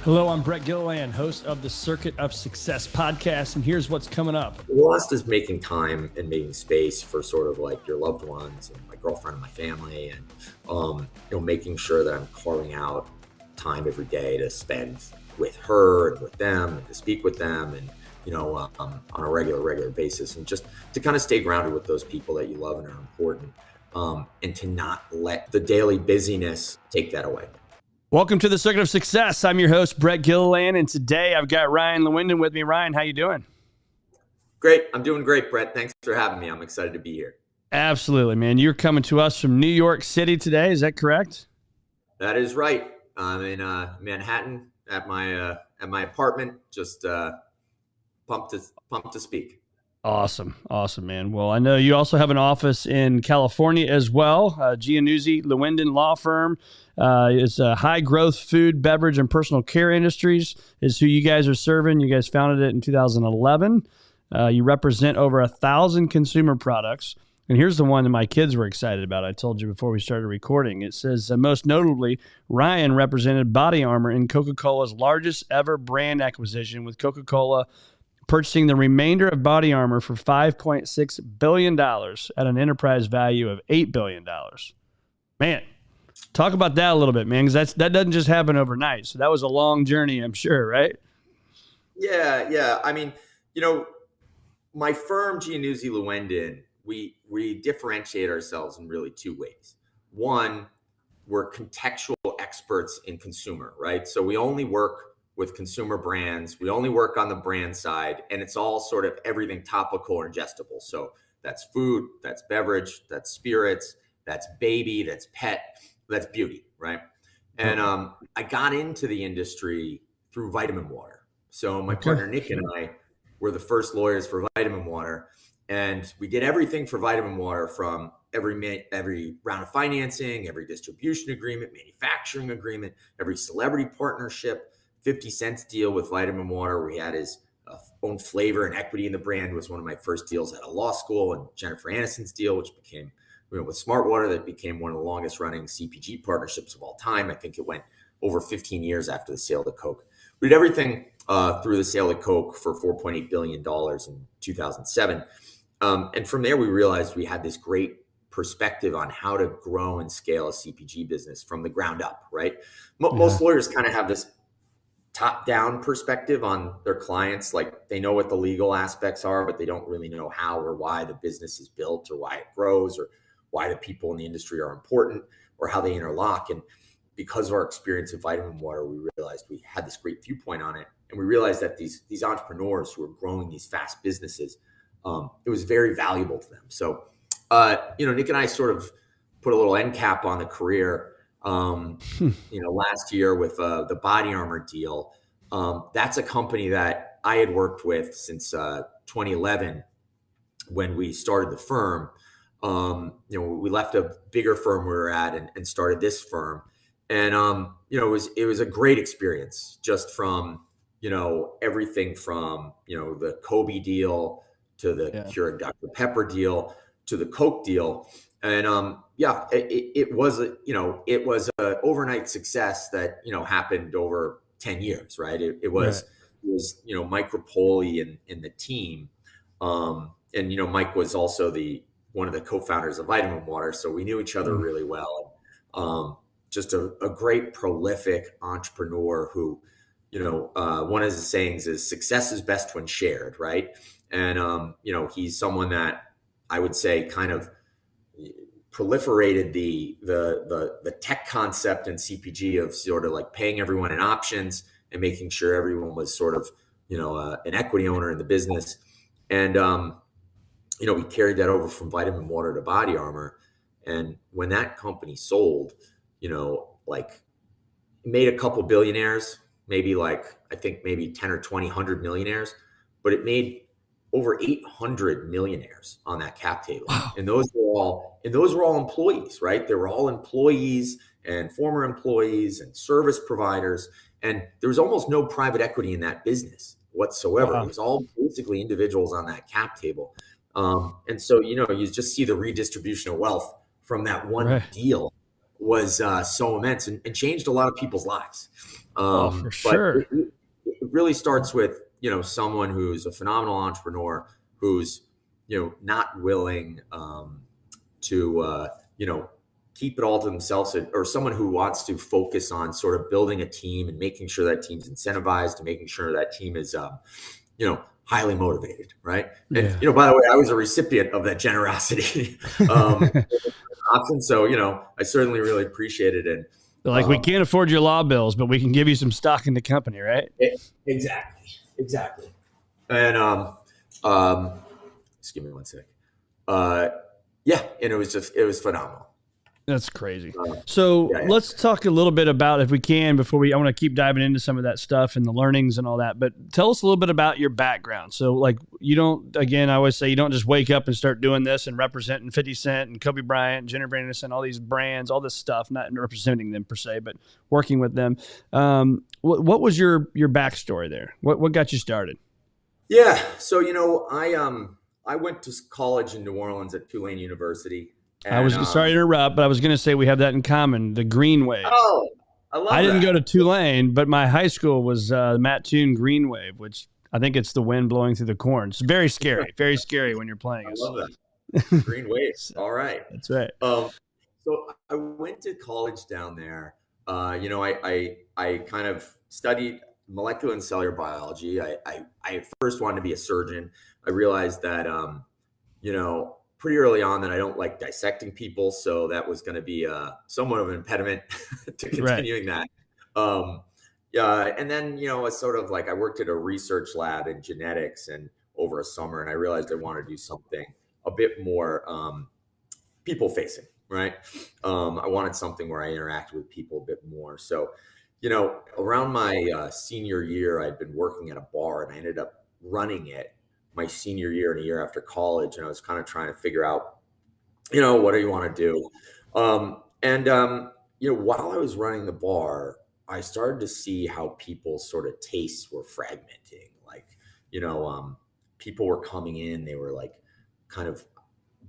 Hello, I'm Brett Gilliland, host of the Circuit of Success podcast, and here's what's coming up. Lost is making time and making space for sort of like your loved ones and my girlfriend and my family, and making sure that I'm carving out time every day to spend with her and with them and to speak with them, and on a regular basis, and just to kind of stay grounded with those people that you love and are important, and to not let the daily busyness take that away. Welcome to the Circuit of Success. I'm your host, Brett Gilliland, and today I've got Ryan Lewendon with me. Ryan, how you doing? Great. I'm doing great, Brett. Thanks for having me. I'm excited to be here. Absolutely, man. You're coming to us from New York City today. Is that correct? That is right. I'm in Manhattan at my apartment. Just pumped to speak. Awesome, man. Well, I know you also have an office in California as well. Giannuzzi Lewendon Law Firm. It's a high growth food, beverage, and personal care industries is who you guys are serving. You guys founded it in 2011. You represent over 1,000 consumer products. And here's the one that my kids were excited about. I told you before we started recording. It says, most notably, Ryan represented BodyArmor in Coca-Cola's largest ever brand acquisition, with Coca-Cola purchasing the remainder of BodyArmor for $5.6 billion at an enterprise value of $8 billion. Man, talk about that a little bit, man, because that doesn't just happen overnight. So that was a long journey, I'm sure, right? Yeah. I mean, my firm, Giannuzzi Lewendon, we differentiate ourselves in really two ways. One, we're contextual experts in consumer, right? So we only work with consumer brands. We only work on the brand side, and it's all sort of everything topical or ingestible. So that's food, that's beverage, that's spirits, that's baby, that's pet, that's beauty, right? And I got into the industry through vitamin water. So my partner Nick and I were the first lawyers for vitamin water, and we did everything for vitamin water, from every round of financing, every distribution agreement, manufacturing agreement, every celebrity partnership. 50 Cent's deal with vitamin water, where he had his own flavor and equity in the brand, was one of my first deals at a law school. And Jennifer Aniston's deal, which became, with Smart Water, that became one of the longest running CPG partnerships of all time. I think it went over 15 years after the sale to Coke. We did everything through the sale to Coke for $4.8 billion in 2007. And from there, we realized we had this great perspective on how to grow and scale a CPG business from the ground up, right? Most lawyers kind of have this top-down perspective on their clients. Like, they know what the legal aspects are, but they don't really know how or why the business is built, or why it grows, or why the people in the industry are important, or how they interlock. And because of our experience in vitamin water, we realized we had this great viewpoint on it. And we realized that these entrepreneurs who are growing these fast businesses, it was very valuable to them. So, Nick and I sort of put a little end cap on the career last year with the BodyArmor deal. That's a company that I had worked with since 2011 when we started the firm. We left a bigger firm we were at and started this firm. And, it was a great experience, just from, everything from, the Kobe deal to the Keurig Dr. Pepper deal to the Coke deal. And it was a overnight success that happened over 10 years, right? It was Mike Rapole and the team, and Mike was also one of the co-founders of Vitamin Water, so we knew each other really well. Just a great prolific entrepreneur who, one of his sayings is, success is best when shared, right? And he's someone that I would say kind of proliferated the tech concept in CPG of sort of like paying everyone in options and making sure everyone was sort of, an equity owner in the business. And, we carried that over from vitamin water to BodyArmor. And when that company sold, made a couple billionaires, maybe I think maybe 10 or 20, 100 millionaires, but it made over 800 millionaires on that cap table. Wow. And those were all employees, right? They were all employees and former employees and service providers. And there was almost no private equity in that business whatsoever. Wow. It was all basically individuals on that cap table. And so, you just see the redistribution of wealth from that one deal was so immense and changed a lot of people's lives. Oh, for But sure. it really starts with, someone who's a phenomenal entrepreneur who's, not willing to, keep it all to themselves, or someone who wants to focus on sort of building a team and making sure that team's incentivized and making sure that team is, highly motivated. Right. And, Yeah. by the way, I was a recipient of that generosity. Option. So, I certainly really appreciate it. And Like, we can't afford your law bills, but we can give you some stock in the company, right? exactly, exactly. And excuse me one sec. Uh, yeah, and it was phenomenal. That's crazy. So Yeah, yeah. let's talk a little bit about, if we can, I want to keep diving into some of that stuff and the learnings and all that, but tell us a little bit about your background. So, like, I always say, you don't just wake up and start doing this and representing 50 Cent and Kobe Bryant, Jennifer Aniston, all these brands, all this stuff, not representing them per se, but working with them. What was your backstory there? What got you started? Yeah. So, I went to college in New Orleans at Tulane University. I was And sorry to interrupt, but I was going to say we have that in common, the Green Wave. oh, I I love didn't go that. to Tulane, but my high school was Matt Toon Green Wave, which I think it's the wind blowing through the corn. It's very scary when you're playing I us. love that. Green Wave. So, All right. that's right. So I went to college down there. I kind of studied molecular and cellular biology. I first wanted to be a surgeon. I realized that, pretty early on that I don't like dissecting people. So that was going to be somewhat of an impediment to Right. continuing that. Yeah. And then, it's sort of like I worked at a research lab in genetics and over a summer, and I realized I wanted to do something a bit more people facing, right? I wanted something where I interacted with people a bit more. So, around my senior year, I'd been working at a bar and I ended up running it my senior year and a year after college. And I was kind of trying to figure out, what do you want to do? While I was running the bar, I started to see how people's sort of tastes were fragmenting. Like, people were coming in, they were like kind of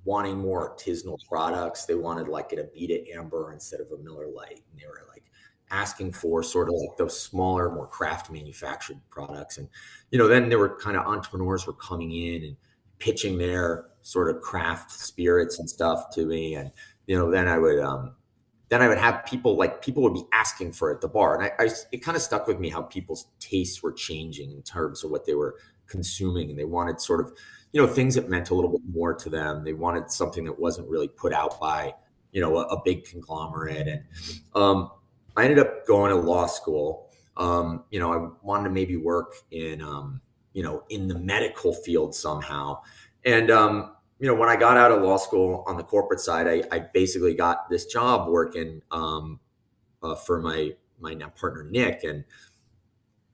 wanting more artisanal products. They wanted like an Abita Amber instead of a Miller Lite. And they were like asking for sort of like those smaller, more craft manufactured products. And, then there were kind of entrepreneurs were coming in and pitching their sort of craft spirits and stuff to me. And, then I would have people would be asking for it at the bar. And it kind of stuck with me how people's tastes were changing in terms of what they were consuming. And they wanted sort of, things that meant a little bit more to them. They wanted something that wasn't really put out by, a big conglomerate. And I ended up going to law school. I wanted to maybe work in, in the medical field somehow. And, when I got out of law school on the corporate side, I basically got this job working for my now partner, Nick. And,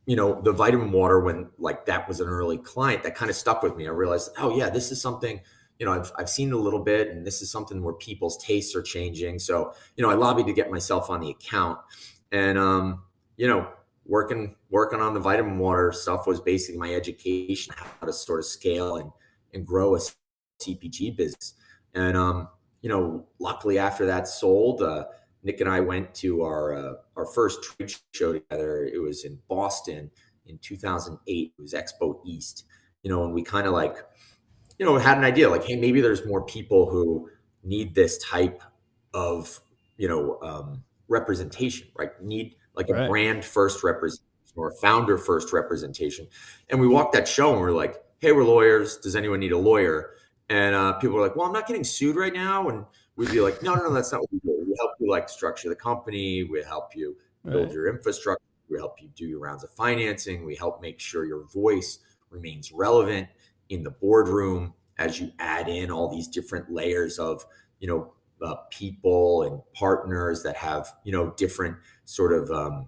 the vitamin water, when like that was an early client, that kind of stuck with me. I realized, oh yeah, this is something, I've seen it a little bit, and this is something where people's tastes are changing. So, I lobbied to get myself on the account. And, working on the vitamin water stuff was basically my education, how to sort of scale and grow a CPG business. And, luckily after that sold, Nick and I went to our first trade show together. It was in Boston in 2008. It was Expo East, and we kind of like, had an idea like, hey, maybe there's more people who need this type of, representation, right? Need like a Right. brand first representation or a founder first representation. And we walked that show and we're like, hey, we're lawyers. Does anyone need a lawyer? And people were like, well, I'm not getting sued right now. And we'd be like, no, that's not what we do. We help you like structure the company. We help you build Right. your infrastructure. We help you do your rounds of financing. We help make sure your voice remains relevant in the boardroom as you add in all these different layers of, people and partners that have, different sort of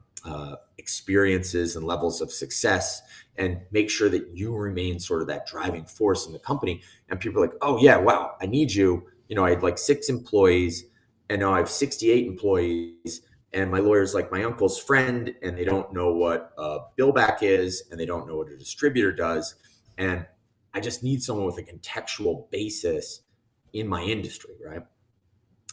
experiences and levels of success, and make sure that you remain sort of that driving force in the company. And people are like, oh yeah, wow, I need you. I had like 6 employees and now I have 68 employees. And my lawyer's like my uncle's friend, and they don't know what a billback is, and they don't know what a distributor does. And I just need someone with a contextual basis in my industry, right?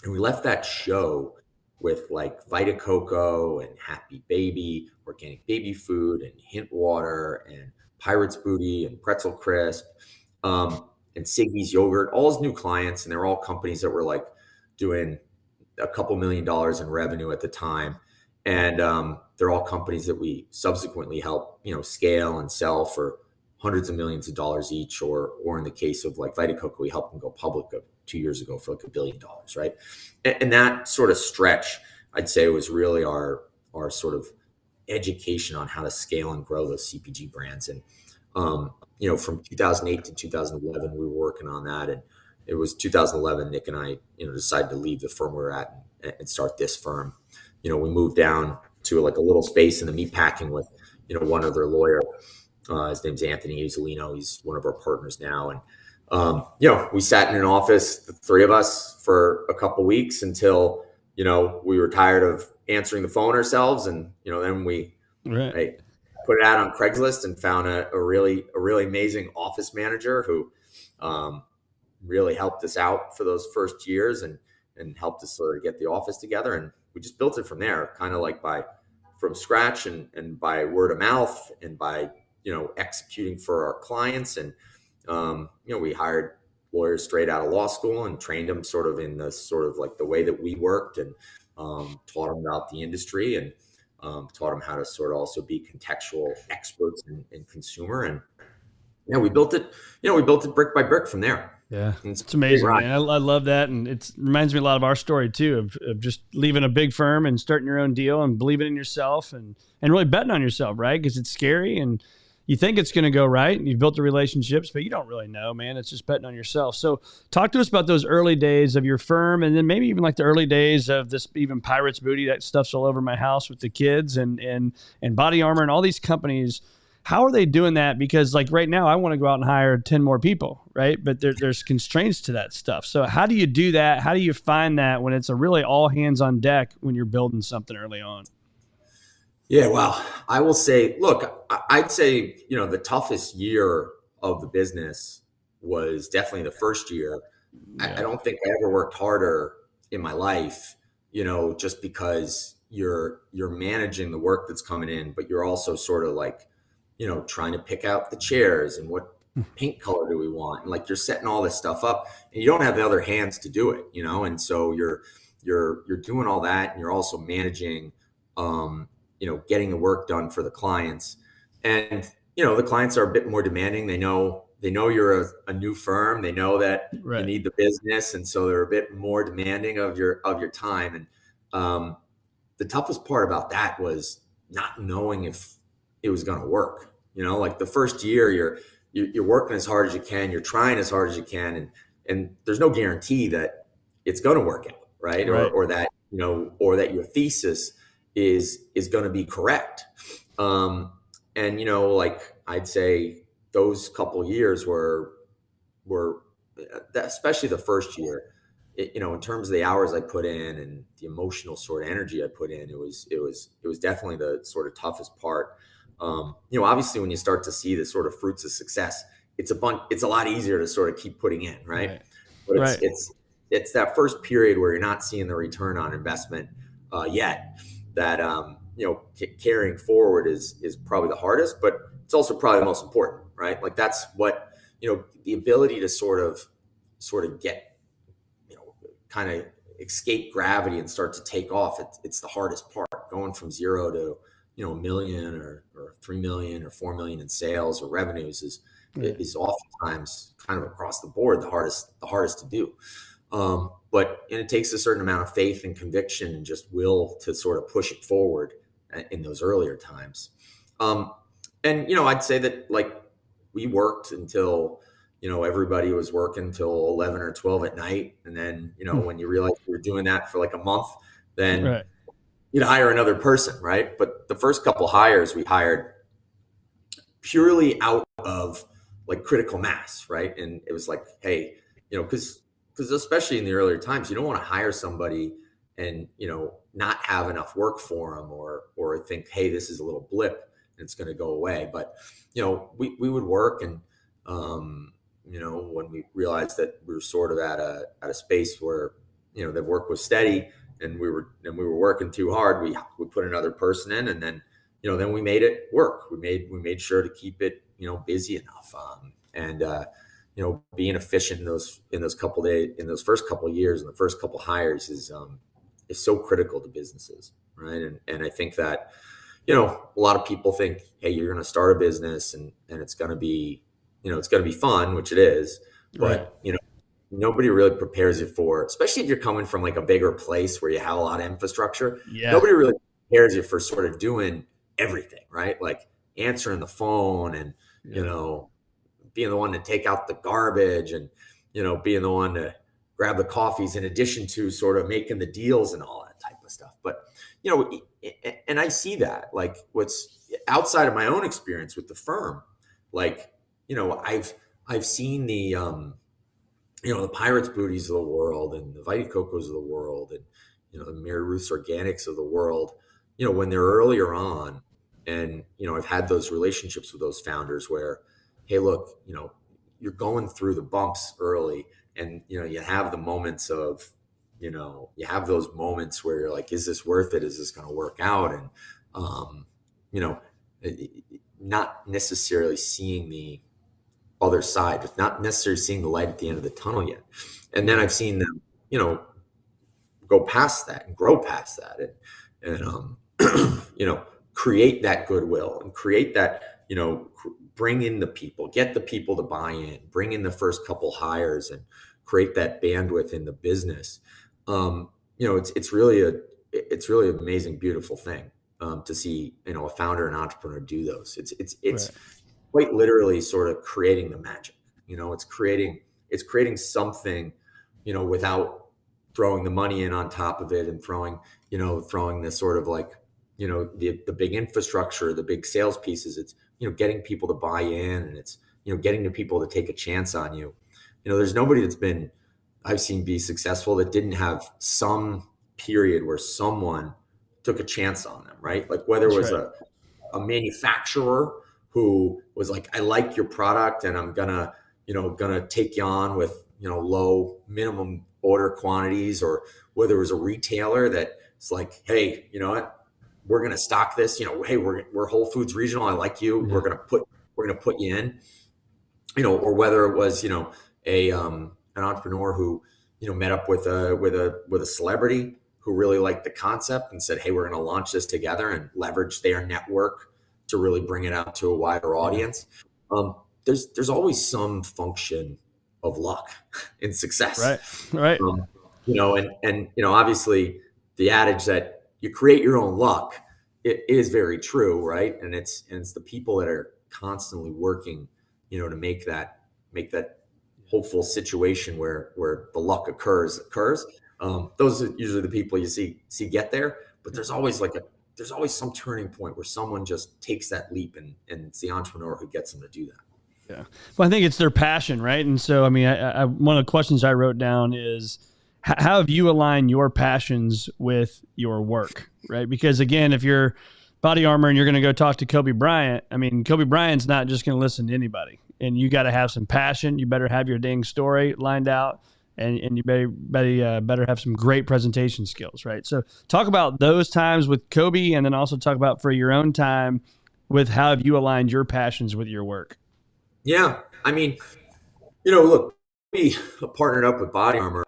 And we left that show with like Vita Coco and Happy Baby, organic baby food, and Hint Water, and Pirate's Booty, and Pretzel Crisp, and Siggy's Yogurt, all his new clients. And they're all companies that were like doing a couple $1 million in revenue at the time. And they're all companies that we subsequently help, scale and sell for hundreds of millions of dollars each, or in the case of like Vita Coco, we helped them go public 2 years ago for like $1 billion, right? And that sort of stretch, I'd say, was really our sort of education on how to scale and grow those CPG brands. And from 2008 to 2011, we were working on that, and it was 2011. Nick and I, decided to leave the firm we were at and start this firm. We moved down to like a little space in the meat packing with, one other lawyer. His name's Anthony Usolino. He's one of our partners now. And, we sat in an office, the three of us, for a couple of weeks until, we were tired of answering the phone ourselves. And, then we put it out on Craigslist and found a really amazing office manager who really helped us out for those first years and helped us sort of get the office together. And we just built it from there, kind of like from scratch and by word of mouth and by, executing for our clients. And, we hired lawyers straight out of law school and trained them sort of in the sort of like the way that we worked, and taught them about the industry, and taught them how to sort of also be contextual experts in consumer. And we built it brick by brick from there. Yeah, it's amazing, man. I love that. And it reminds me a lot of our story too, of just leaving a big firm and starting your own deal and believing in yourself and really betting on yourself, right? Because it's scary and you think it's going to go right, and you've built the relationships, but you don't really know, man. It's just betting on yourself. So talk to us about those early days of your firm, and then maybe even like the early days of this, even Pirate's Booty. That stuff's all over my house with the kids, and BodyArmor and all these companies. How are they doing that? Because like right now, I want to go out and hire 10 more people, right? But there's constraints to that stuff. So how do you do that? How do you find that when it's a really all hands on deck when you're building something early on? Yeah, well, I will say, look, I'd say, the toughest year of the business was definitely the first year. Yeah. I don't think I ever worked harder in my life, just because you're managing the work that's coming in, but you're also sort of like, trying to pick out the chairs and what paint color do we want. And like, you're setting all this stuff up and you don't have the other hands to do it, And so you're doing all that, and you're also managing, getting the work done for the clients. And, the clients are a bit more demanding. They know you're a new firm. They know that you need the business. And so they're a bit more demanding of your time. And the toughest part about that was not knowing if it was going to work. Like the first year, you're working as hard as you can. You're trying as hard as you can. And there's no guarantee that it's going to work out. Right. Or that, or that your thesis is going to be correct. And, like I'd say those couple years were especially the first year, in terms of the hours I put in and the emotional sort of energy I put in, it was definitely the sort of toughest part. Obviously when you start to see the sort of fruits of success, it's a lot easier to sort of keep putting in. Right. But it's that first period where you're not seeing the return on investment yet, that, carrying forward is probably the hardest, but it's also probably the most important, right? Like that's what, the ability to sort of get, kind of escape gravity and start to take off. It's the hardest part, going from zero to, $1 million or 3 million or 4 million in sales or revenues is oftentimes kind of across the board the hardest to do. But it takes a certain amount of faith and conviction and just will to sort of push it forward in those earlier times. And, I'd say that like we worked until, everybody was working till 11 or 12 at night. And then, when you realize you were doing that for like a month, then you'd hire another person. Right. But the first couple hires we hired purely out of like critical mass. Right. And it was like, hey, because especially in the earlier times, you don't want to hire somebody and, not have enough work for them or think, hey, this is a little blip and it's going to go away. But, we would work and, when we realized that we were sort of at a space where, the work was steady and we were working too hard. We put another person in, and then then we made it work. We made sure to keep it busy enough, and being efficient in those couple days, in those first couple of years, and the first couple hires is so critical to businesses, right? And I think that a lot of people think, hey, you're going to start a business and it's going to be it's going to be fun, which it is, Right. but nobody really prepares you for, especially if you're coming from like a bigger place where you have a lot of infrastructure. Yeah. Nobody really prepares you for sort of doing everything, right? Like answering the phone and being the one to take out the garbage and being the one to grab the coffees, in addition to sort of making the deals and all that type of stuff. But and I see that, like, what's outside of my own experience with the firm, like I've seen the Pirates Booties of the world and the Vita Cocos of the world and the Mary Ruth's Organics of the world, when they're earlier on. And I've had those relationships with those founders where, hey, look, you're going through the bumps early, and you have the moments of you have those moments where you're like, is this worth it? Is this going to work out? And you know not necessarily seeing the other side, but not necessarily seeing the light at the end of the tunnel yet. And then I've seen them, go past that and grow past that, and create that goodwill and create that, bring in the people, get the people to buy in, bring in the first couple hires, and create that bandwidth in the business. It's really an amazing, beautiful thing to see, a founder and entrepreneur do those. It's Right. quite literally sort of creating the magic. It's creating something, without throwing the money in on top of it and throwing this sort of like, the big infrastructure, the big sales pieces. It's, getting people to buy in, and it's, getting the people to take a chance on you. There's nobody I've seen be successful that didn't have some period where someone took a chance on them, right? Like whether it That's was right. a manufacturer who was like, I like your product and I'm gonna take you on with, low minimum order quantities, or whether it was a retailer that's like, hey, you know what, we're going to stock this, hey, we're Whole Foods regional. I like you. Yeah. We're going to put you in, or whether it was, an entrepreneur who, met up with a celebrity who really liked the concept and said, hey, we're going to launch this together, and leverage their network to really bring it out to a wider audience. There's always some function of luck in success. Right. Right. And obviously the adage that you create your own luck, it is very true, right? And it's the people that are constantly working, to make that hopeful situation where the luck occurs. Those are usually the people you see get there. But there's always some turning point where someone just takes that leap, and it's the entrepreneur who gets them to do that. Yeah. Well, I think it's their passion, right? And so, I mean, I one of the questions I wrote down is, how have you aligned your passions with your work, right? Because again, if you're BodyArmor and you're going to go talk to Kobe Bryant, I mean, Kobe Bryant's not just going to listen to anybody, and you got to have some passion. You better have your dang story lined out, and you better have some great presentation skills, right? So talk about those times with Kobe, and then also talk about for your own time with how have you aligned your passions with your work. Yeah. I mean, look, we partnered up with BodyArmor,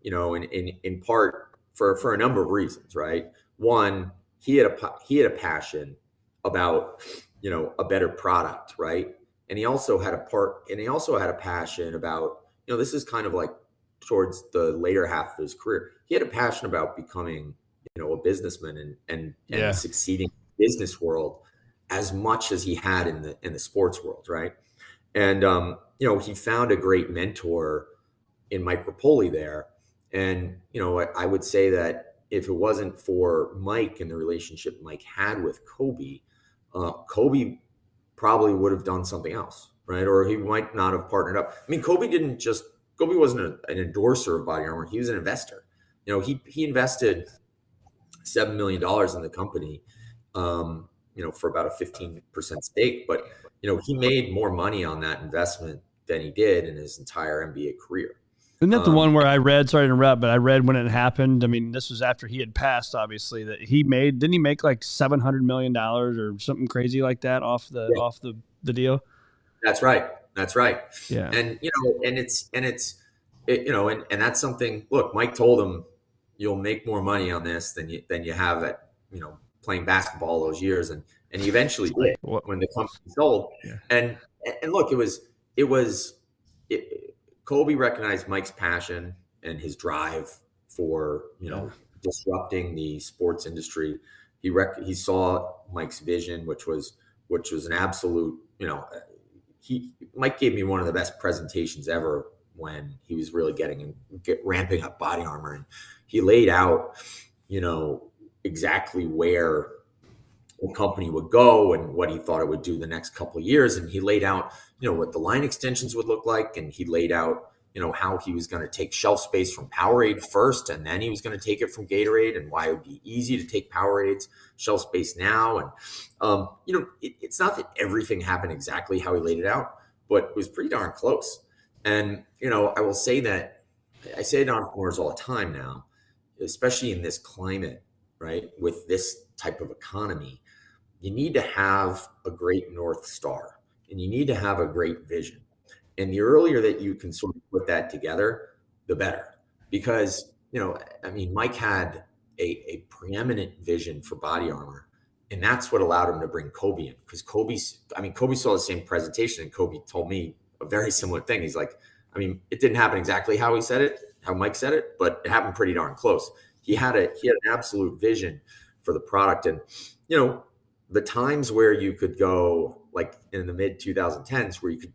in part for a number of reasons, right? One, he had a passion about, a better product, right? And he also had a passion about, this is kind of like towards the later half of his career. He had a passion about becoming, a businessman and succeeding in the business world as much as he had in the sports world, right? And he found a great mentor in Mike Rapole there. And I would say that if it wasn't for Mike and the relationship Mike had with Kobe, Kobe probably would have done something else, right? Or he might not have partnered up. I mean, Kobe wasn't an endorser of BodyArmor. He was an investor. He invested $7 million in the company, for about a 15% stake. But, he made more money on that investment than he did in his entire NBA career. Isn't that the one where I read, sorry to interrupt, but I read when it happened. I mean, this was after he had passed, obviously, that didn't he make like $700 million or something crazy like that off Yeah, the deal? that's right. That's right. Yeah. And, and that's something, look, Mike told him you'll make more money on this than you have at, playing basketball those years. And he eventually did What? when the company sold. Yeah. And look, it was, Kobe recognized Mike's passion and his drive for, Yeah. disrupting the sports industry. He saw Mike's vision, which was an absolute, Mike gave me one of the best presentations ever when he was really ramping up BodyArmor, and he laid out, exactly where the company would go and what he thought it would do the next couple of years. And he laid out, what the line extensions would look like. And he laid out, how he was going to take shelf space from Powerade first, and then he was going to take it from Gatorade, and why it would be easy to take Powerade's shelf space now. And, it's not that everything happened exactly how he laid it out, but it was pretty darn close. And, I will say that I say it to entrepreneurs all the time now, especially in this climate, right? With this type of economy, you need to have a great North Star, and you need to have a great vision. And the earlier that you can sort of put that together, the better. Because, Mike had a preeminent vision for BodyArmor, and that's what allowed him to bring Kobe in. Because Kobe saw the same presentation, and Kobe told me a very similar thing. He's like, it didn't happen exactly how Mike said it, but it happened pretty darn close. He had an absolute vision for the product. And, the times where you could go, like in the mid 2010s, where you could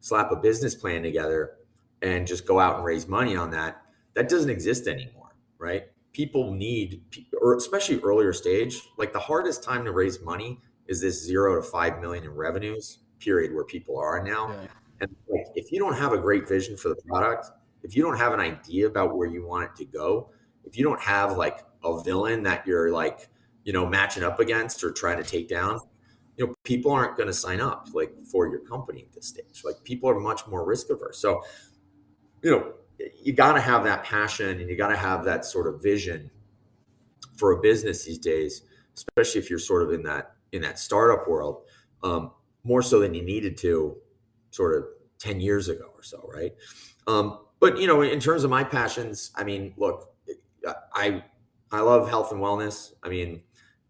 slap a business plan together and just go out and raise money on that doesn't exist anymore, right? People need, or especially earlier stage, like the hardest time to raise money is this 0 to 5 million in revenues period where people are now. Yeah. And like, if you don't have a great vision for the product, if you don't have an idea about where you want it to go, if you don't have like a villain that you're like, matching up against or trying to take down, people aren't going to sign up like for your company at this stage. Like, people are much more risk averse. So, you got to have that passion, and you got to have that sort of vision for a business these days, especially if you're sort of in that startup world, more so than you needed to sort of 10 years ago or so. Right. But, in terms of my passions, look, I love health and wellness.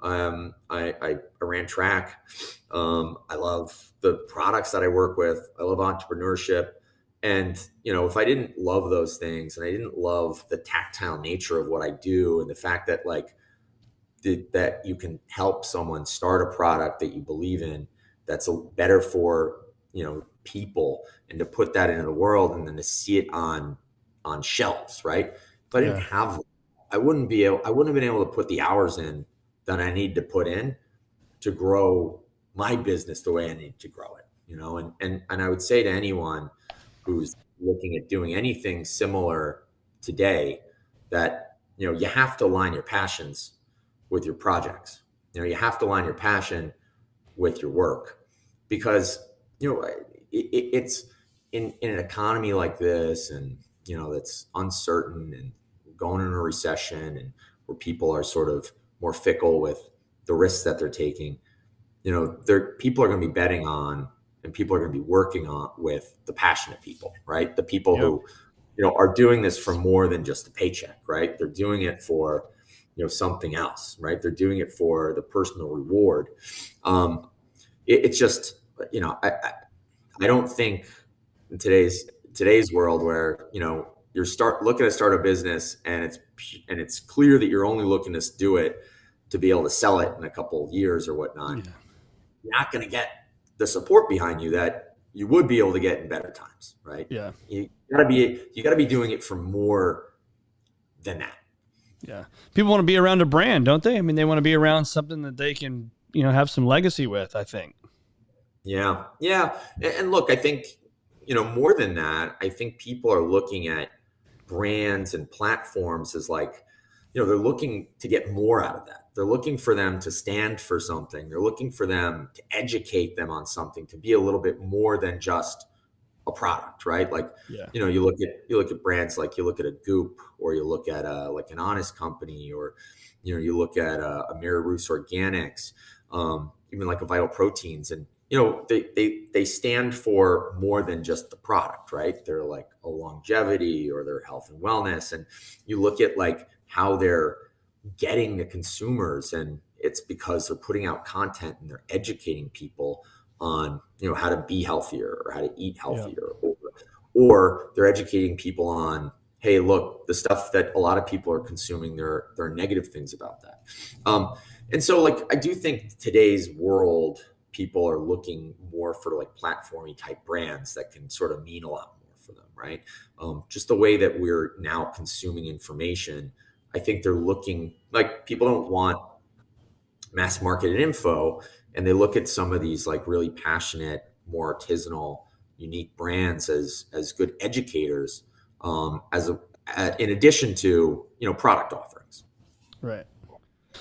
I ran track. I love the products that I work with. I love entrepreneurship. And, if I didn't love those things, and I didn't love the tactile nature of what I do, and the fact that that you can help someone start a product that you believe in, that's better for, people, and to put that into the world, and then to see it on shelves, right? If I didn't have, I wouldn't have been able to put the hours in that I need to put in to grow my business the way I need to grow it, and I would say to anyone who's looking at doing anything similar today that, you have to align your passions with your projects. You have to align your passion with your work, because, it's in an economy like this, and, that's uncertain and going into a recession, and where people are sort of more fickle with the risks that they're taking, people are going to be betting on, and people are going to be working on with the passionate people, right? The people who, are doing this for more than just the paycheck, right? They're doing it for, something else, right? They're doing it for the personal reward. It's just, I don't think in today's world where, you're looking to start a business, and it's clear that you're only looking to do it to be able to sell it in a couple of years or whatnot. Yeah. You're not going to get the support behind you that you would be able to get in better times, right? Yeah. You gotta be doing it for more than that. Yeah. People want to be around a brand, don't they? They want to be around something that they can, have some legacy with, I think. Yeah. Yeah. And look, I think, more than that, I think people are looking at brands and platforms as like, they're looking to get more out of that. They're looking for them to stand for something. They're looking for them to educate them on something, to be a little bit more than just a product, right? Like, Yeah. you look at brands, like you look at a Goop, or you look at like an Honest Company, or you look at a Mary Ruth's Organics, even like a Vital Proteins, and they stand for more than just the product, right? They're like a longevity, or their health and wellness, and you look at like how they're getting the consumers, and it's because they're putting out content and they're educating people on how to be healthier or how to eat Yeah. healthier, or they're educating people on, hey, look, the stuff that a lot of people are consuming, there are negative things about that. And so, like, I do think today's world, people are looking more for like platformy type brands that can sort of mean a lot more for them, right? Just the way that we're now consuming information, I think they're looking, like, people don't want mass marketed info, and they look at some of these like really passionate, more artisanal, unique brands as good educators, in addition to product offerings. Right.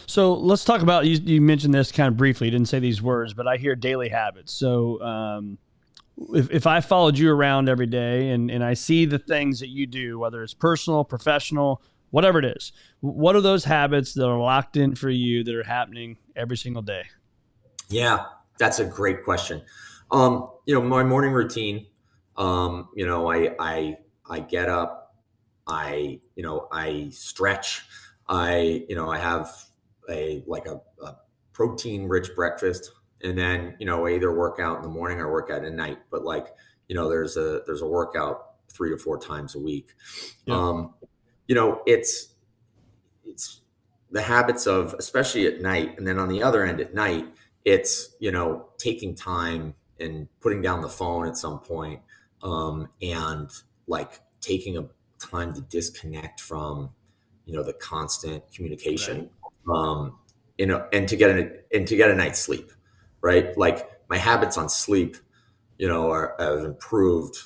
So let's talk about, you mentioned this kind of briefly. You didn't say these words, but I hear daily habits. So if I followed you around every day and I see the things that you do, whether it's personal, professional, whatever it is, what are those habits that are locked in for you that are happening every single day? Yeah, that's a great question. My morning routine, I get up, I stretch, I have a protein rich breakfast, and then, I either work out in the morning or work out at night, but like, there's a workout 3 to 4 times a week. Yeah. It's the habits of, especially at night, and then on the other end at night, it's taking time and putting down the phone at some point, and like taking a time to disconnect from the constant communication, and to get a night's sleep, right? Like, my habits on sleep have improved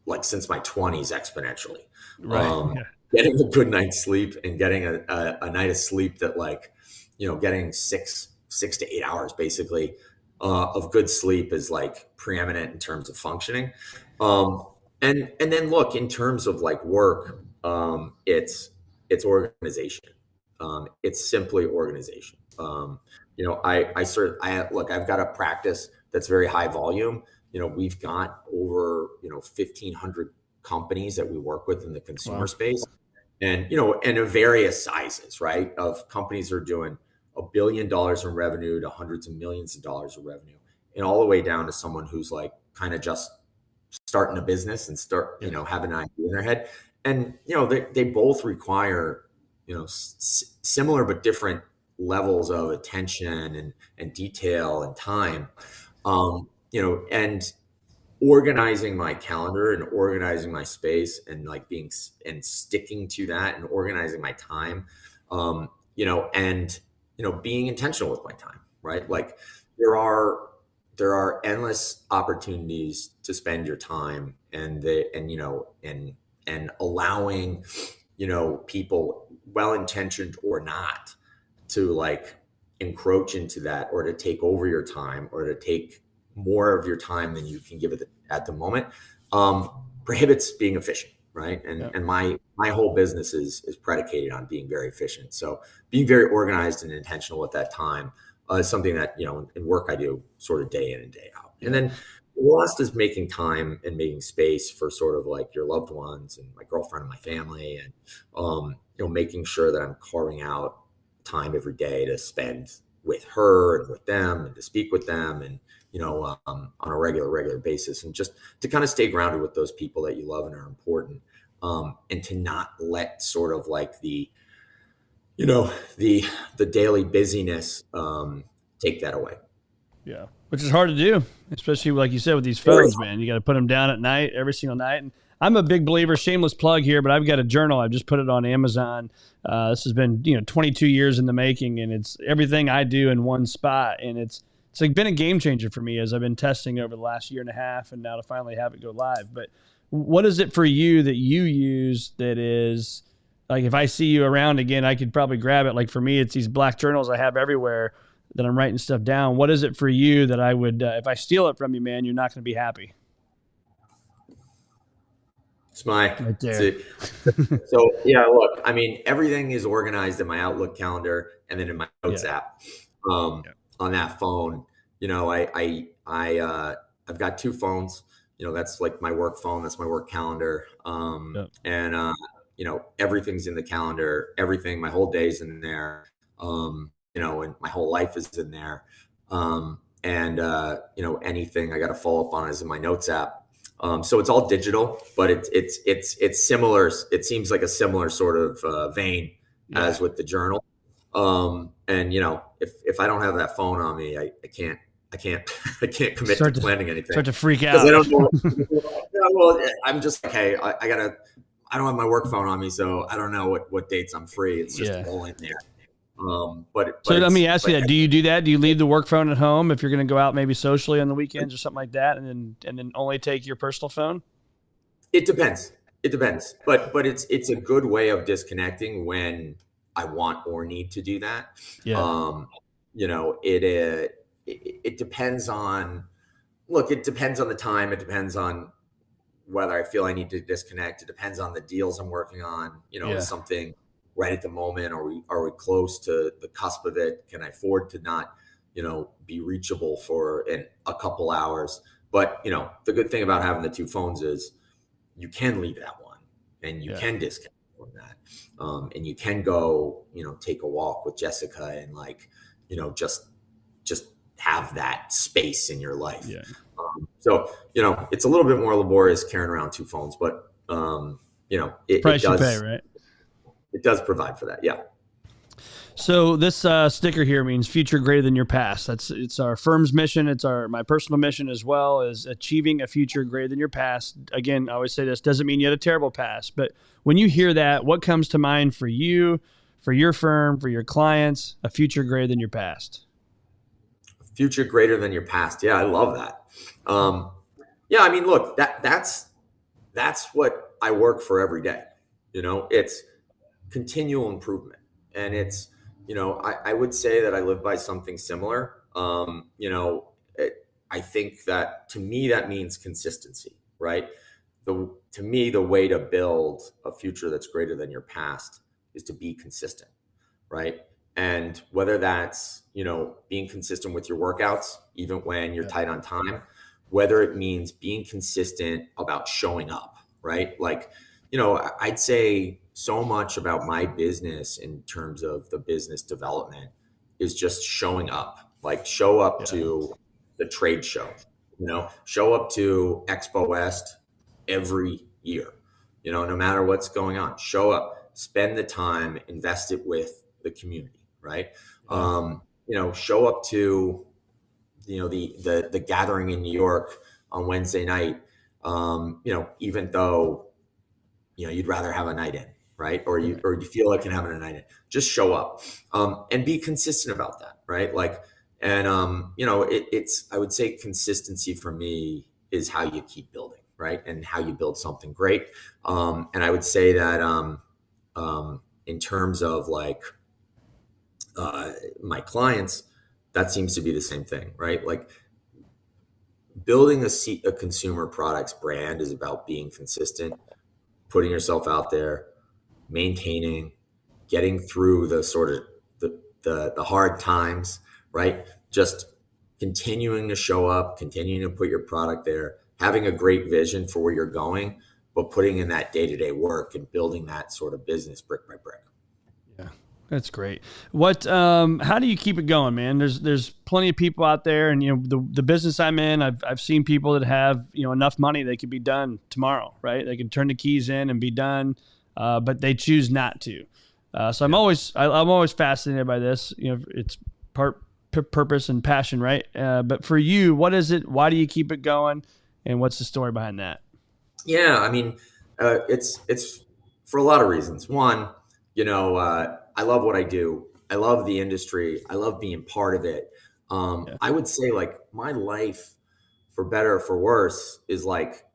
like since my 20s exponentially. Right. Yeah. Getting a good night's sleep and getting a night of sleep that, like, getting 6 to 8 hours basically of good sleep is like preeminent in terms of functioning. And then look, in terms of like work, it's organization. It's simply organization. I've got a practice that's very high volume. We've got over 1,500 companies that we work with in the consumer Wow. space, and of various sizes, right? Of companies that are doing $1 billion in revenue to hundreds of millions of dollars of revenue, and all the way down to someone who's like kind of just starting a business and having an idea in their head. And they both require similar but different levels of attention and detail and time. And organizing my calendar and organizing my space and like sticking to that and organizing my time, and being intentional with my time, right? Like, there are endless opportunities to spend your time, and allowing people, well-intentioned or not, to like encroach into that, or to take over your time, or to take more of your time than you can give it at the moment, prohibits being efficient, right? And my whole business is predicated on being very efficient. So being very organized and intentional with that time is something that in work I do sort of day in and day out. And then the last is making time and making space for sort of like your loved ones and my girlfriend and my family, and making sure that I'm carving out time every day to spend with her and with them, and to speak with them, and on a regular basis, and just to kind of stay grounded with those people that you love and are important, and to not let sort of like the daily busyness take that away. Yeah, which is hard to do, especially like you said with these phones, man. You got to put them down at night, every single night. And I'm a big believer, shameless plug here, but I've got a journal. I've just put it on Amazon. This has been 22 years in the making, and it's everything I do in one spot. And it's like been a game changer for me as I've been testing over the last year and a half, and now to finally have it go live. But what is it for you that you use that is like, if I see you around again, I could probably grab it. Like for me, it's these black journals I have everywhere that I'm writing stuff down. What is it for you that I would, if I steal it from you, man, you're not going to be happy? It's my, right it's there. it. So yeah, look, I mean, everything is organized in my Outlook calendar and then in my notes Yeah. app um, Yeah. on that phone. You know, I've got two phones. You know, that's like my work phone. That's my work calendar. Yeah. And you know, everything's in the calendar. Everything, my whole day's in there. You know, and my whole life is in there. And you know, anything I got to follow up on is in my notes app. So it's all digital, but it's similar. It seems like a similar sort of vein Yeah. as with the journal. And you know, if I don't have that phone on me, I can't I can't I can't commit to Start to planning anything start to freak because I out. don't know. Yeah, well, I'm just like, hey, I gotta. I don't have my work phone on me, so I don't know what dates I'm free. It's just Yeah. all in there. So But let it's me ask you but that. Do you do that? Do you leave the work phone at home if you're going to go out maybe socially on the weekends or something like that, and then only take your personal phone? It depends. It depends. But it's a good way of disconnecting when I want or need to do that. Yeah. Um, you know, it depends on look, it depends on the time, it depends on whether I feel I need to disconnect. It depends on the deals I'm working on. You know, is Yeah. something right at the moment? Are we close to the cusp of it? Can I afford to not, you know, be reachable for a couple hours? But you know, the good thing about having the two phones is you can leave that one and you Yeah. can disconnect from that. And you can go, you know, take a walk with Jessica and like, you know, just have that space in your life. Yeah. So, you know, it's a little bit more laborious carrying around two phones, but, you know, Price you pay, right? it does provide for that. Yeah. So this sticker here means future greater than your past. It's our firm's mission. It's my personal mission as well, is achieving a future greater than your past. Again, I always say this doesn't mean you had a terrible past, but when you hear that, what comes to mind for you, for your firm, for your clients? A future greater than your past. Future greater than your past. Yeah. I love that. Um, yeah. I mean, look, that's what I work for every day. You know, it's continual improvement. And it's, you know, I would say that I live by something similar. You know, I think that to me, that means consistency, right? To me, the way to build a future that's greater than your past is to be consistent, right? And whether that's, you know, being consistent with your workouts, even when you're Yeah. tight on time, whether it means being consistent about showing up, right? Like, you know, I'd say so much about my business in terms of the business development is just showing up. Like, show up Yeah. to the trade show, you know, show up to Expo West every year, you know, no matter what's going on, show up, spend the time, invest it with the community, right? Yeah. You know, show up to, you know, the gathering in New York on Wednesday night, you know, even though, you know, you'd rather have a night in, right? Right. Or you feel like having a night in, just show up, and be consistent about that, right? Like, and you know, it's I would say consistency for me is how you keep building, right? And how you build something great. And I would say that in terms of like my clients, that seems to be the same thing, right? Like building a consumer products brand is about being consistent, putting yourself out there, maintaining, getting through the sort of the hard times, right? Just continuing to show up, continuing to put your product there, having a great vision for where you're going, but putting in that day-to-day work and building that sort of business brick by brick. Yeah, that's great. How do you keep it going, man? There's plenty of people out there, and you know the business I'm in. I've seen people that have enough money they could be done tomorrow, right? They can turn the keys in and be done, but they choose not to. So Yeah. I'm always fascinated by this. It's part purpose and passion, right? But for you, what is it? Why do you keep it going? And what's the story behind that? Yeah, I mean, it's for a lot of reasons. One, you know, I love what I do. I love the industry. I love being part of it. Yeah, I would say like my life, for better or for worse, is like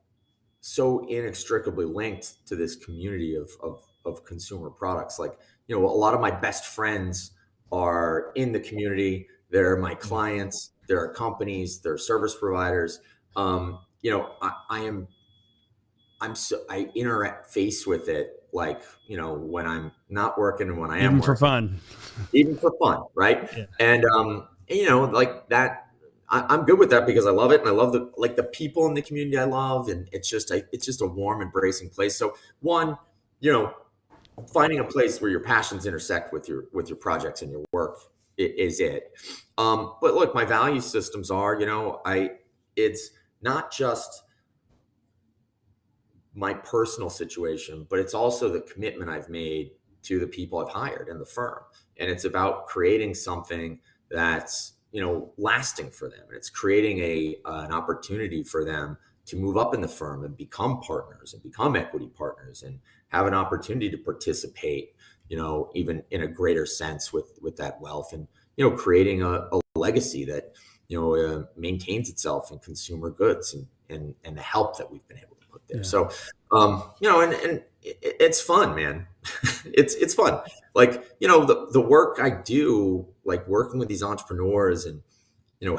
so inextricably linked to this community of consumer products. Like, you know, a lot of my best friends are in the community. They're my yeah, clients. There are companies. There are service providers. You know, I interact face with it, like, when I'm not working and when I am Even for working, fun. even for fun, right? Yeah. And like that, I'm good with that because I love it, and I love the people in the community I love, and it's just a warm, embracing place. So one, you know, finding a place where your passions intersect with your projects and your work is it. But look, my value systems are, it's not just my personal situation, but it's also the commitment I've made to the people I've hired and the firm. And it's about creating something that's, lasting for them. And it's creating an opportunity for them to move up in the firm and become partners and become equity partners and have an opportunity to participate, even in a greater sense with that wealth, and, creating a legacy that, maintains itself in consumer goods, and the help that we've been able to put there. Yeah. So, and it's fun, man. It's fun. Like, the work I do, like working with these entrepreneurs and,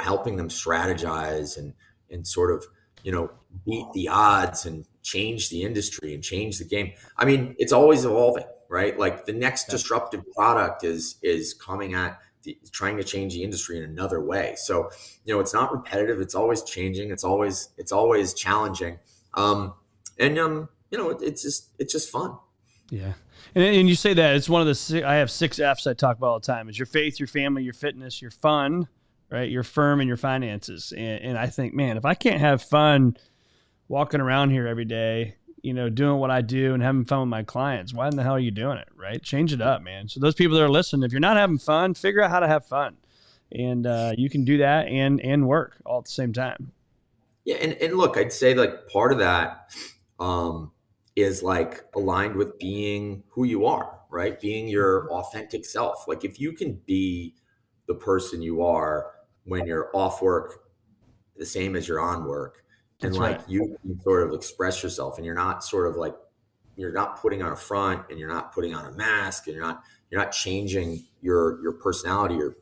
helping them strategize and sort of, beat the odds and change the industry and change the game. I mean, it's always evolving, right? Like the next disruptive product is coming at trying to change the industry in another way. So, it's not repetitive. It's always changing. It's always challenging. It's just fun. Yeah. And you say that it's one of I have 6 F's I talk about all the time. Is your faith, your family, your fitness, your fun, right? Your firm, and your finances. And I think, man, if I can't have fun walking around here every day, doing what I do and having fun with my clients, why in the hell are you doing it? Right? Change it up, man. So those people that are listening, if you're not having fun, figure out how to have fun. And you can do that and work all at the same time. Yeah. And look, I'd say like part of that, is like aligned with being who you are, right? Being your authentic self. Like if you can be the person you are when you're off work, the same as you're on work, and That's like right. you sort of express yourself, and you're not sort of like, you're not putting on a front, and you're not putting on a mask, and you're not changing your personality or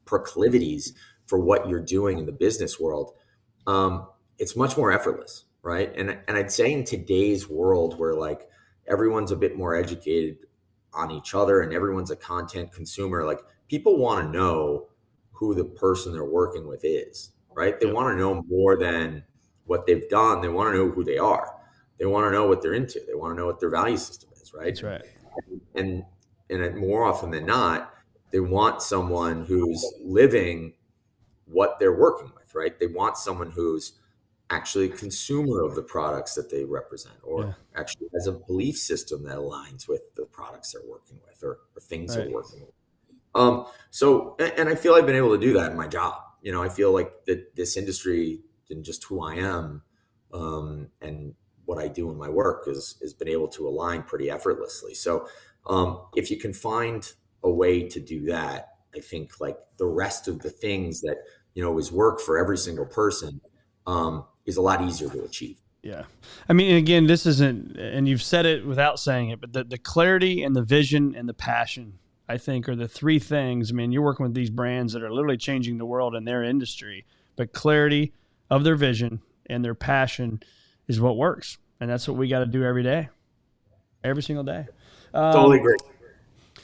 proclivities for what you're doing in the business world. It's much more effortless, right? And I'd say in today's world where like everyone's a bit more educated on each other and everyone's a content consumer, like people want to know who the person they're working with is, right? They Yep. want to know more than what they've done. They want to know who they are. They want to know what they're into. They want to know what their value system is, right? That's right. And more often than not, they want someone who's living what they're working with, right? They want someone who's actually a consumer of the products that they represent, or Yeah. actually has a belief system that aligns with the products they're working with, or things they're Right. working with. So, and I feel I've been able to do that in my job. I feel like that this industry and just who I am, and what I do in my work has been able to align pretty effortlessly. So, if you can find a way to do that, I think like the rest of the things that, is work for every single person, is a lot easier to achieve. Yeah. I mean, and again, this isn't, and you've said it without saying it, but the clarity and the vision and the passion, I think, are the 3 things. I mean, you're working with these brands that are literally changing the world in their industry, but clarity of their vision and their passion is what works. And that's what we got to do every day, every single day. Totally agree.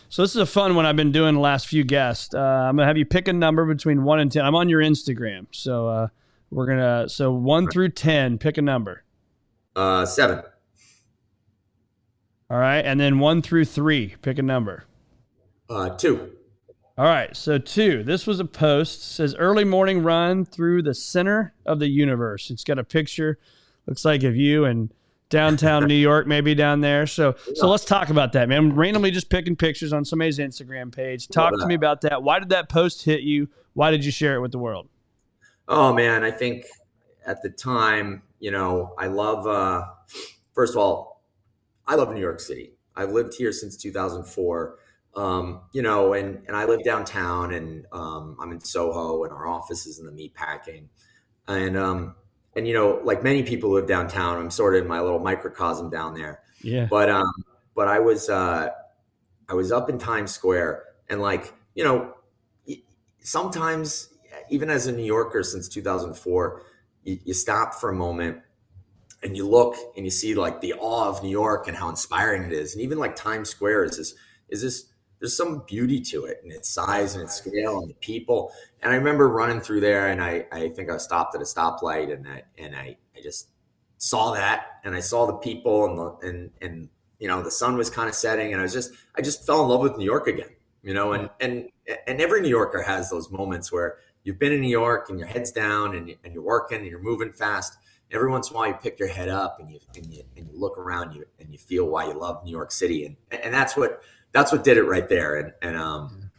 So this is a fun one I've been doing the last few guests. I'm going to have you pick a number between 1 and 10. I'm on your Instagram. So so 1 through 10, pick a number. 7. All right. And then 1 through 3, pick a number. 2. All right. So 2, this was a post. It says early morning run through the center of the universe. It's got a picture. Looks like of you in downtown New York, maybe down there. So let's talk about that, man. I'm randomly just picking pictures on somebody's Instagram page. Talk to me about that. Why did that post hit you? Why did you share it with the world? Oh man, I think at the time, I love, first of all, I love New York City. I've lived here since 2004. And I live downtown, and I'm in Soho, and our office is in the meatpacking. And like many people who live downtown, I'm sort of in my little microcosm down there. Yeah. But I was up in Times Square, and like, sometimes even as a New Yorker since 2004, you stop for a moment and you look and you see like the awe of New York and how inspiring it is. And even like Times Square there's some beauty to it and its size and its scale and the people. And I remember running through there, and I think I stopped at a stoplight, and I just saw that, and I saw the people, and the sun was kind of setting, and I just fell in love with New York again, and every New Yorker has those moments where you've been in New York and your head's down, and you're working and you're moving fast. Every once in a while you pick your head up and you look around you and you feel why you love New York City. And that's what did it right there.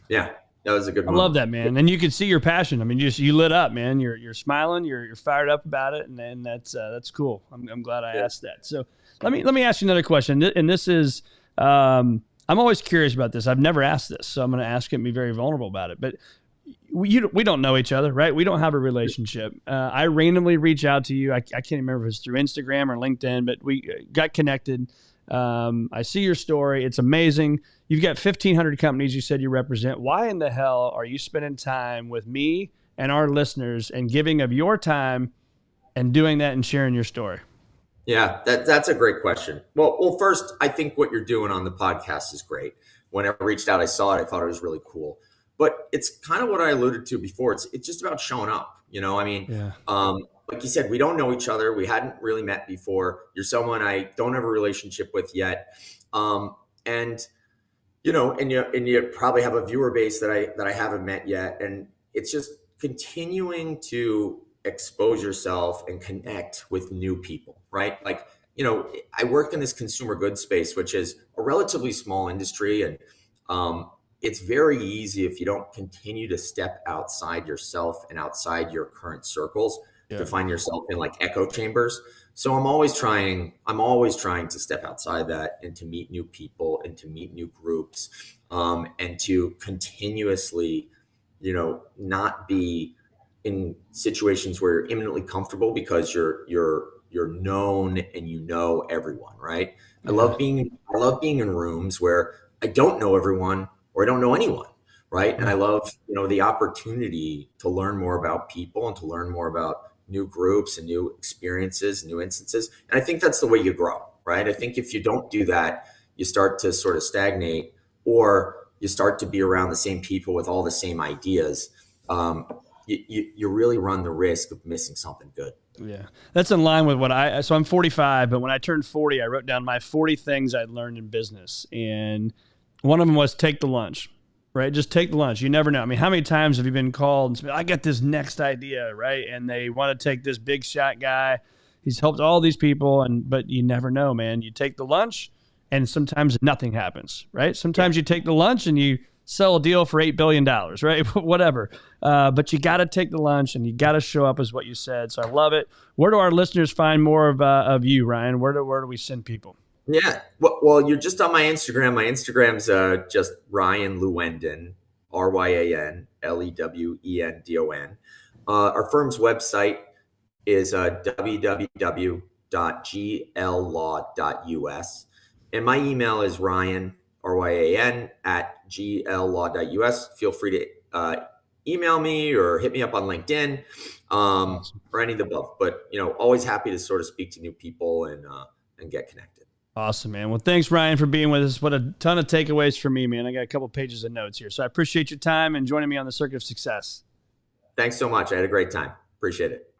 Yeah, that was a good moment. I love that, man. And you can see your passion. I mean, you lit up, man. You're smiling, you're fired up about it. And that's cool. I'm glad I asked that. So let me ask you another question. And this is, I'm always curious about this. I've never asked this, so I'm going to ask it and be very vulnerable about it. But we don't know each other, right? We don't have a relationship. I randomly reach out to you. I can't remember if it's through Instagram or LinkedIn, but we got connected. I see your story. It's amazing. You've got 1,500 companies you said you represent. Why in the hell are you spending time with me and our listeners and giving of your time and doing that and sharing your story? Yeah, that's a great question. Well, first, I think what you're doing on the podcast is great. When I reached out, I saw it. I thought it was really cool. But it's kind of what I alluded to before. It's just about showing up. Like you said, we don't know each other. We hadn't really met before. You're someone I don't have a relationship with yet. And you probably have a viewer base that I haven't met yet. And it's just continuing to expose yourself and connect with new people, right? Like, I work in this consumer goods space, which is a relatively small industry. And it's very easy if you don't continue to step outside yourself and outside your current circles to find yourself in like echo chambers. So I'm always trying to step outside that and to meet new people and to meet new groups, and to continuously, not be in situations where you're imminently comfortable because you're known and everyone, right? Yeah. I love being in rooms where I don't know everyone or I don't know anyone, right? And I love, the opportunity to learn more about people and to learn more about new groups and new experiences, new instances. And I think that's the way you grow, right? I think if you don't do that, you start to sort of stagnate, or you start to be around the same people with all the same ideas. You really run the risk of missing something good. Yeah, that's in line with so I'm 45, but when I turned 40, I wrote down my 40 things I'd learned in business. And one of them was take the lunch, right? Just take the lunch. You never know. I mean, how many times have you been called and said, I got this next idea, right? And they want to take this big shot guy. He's helped all these people, but you never know, man. You take the lunch and sometimes nothing happens, right? Sometimes you take the lunch and you sell a deal for $8 billion, right? Whatever. But you got to take the lunch and you got to show up, is what you said. So I love it. Where do our listeners find more of you, Ryan? Where do we send people? Yeah. Well, you're just on my Instagram. My Instagram's just Ryan Lewendon, RyanLewendon. Our firm's website is www.gllaw.us. And my email is Ryan, Ryan, @gllaw.us. Feel free to email me or hit me up on LinkedIn, or any of the above. But, always happy to sort of speak to new people and get connected. Awesome, man. Well, thanks, Ryan, for being with us. What a ton of takeaways for me, man. I got a couple pages of notes here. So I appreciate your time and joining me on the Circuit of Success. Thanks so much. I had a great time. Appreciate it.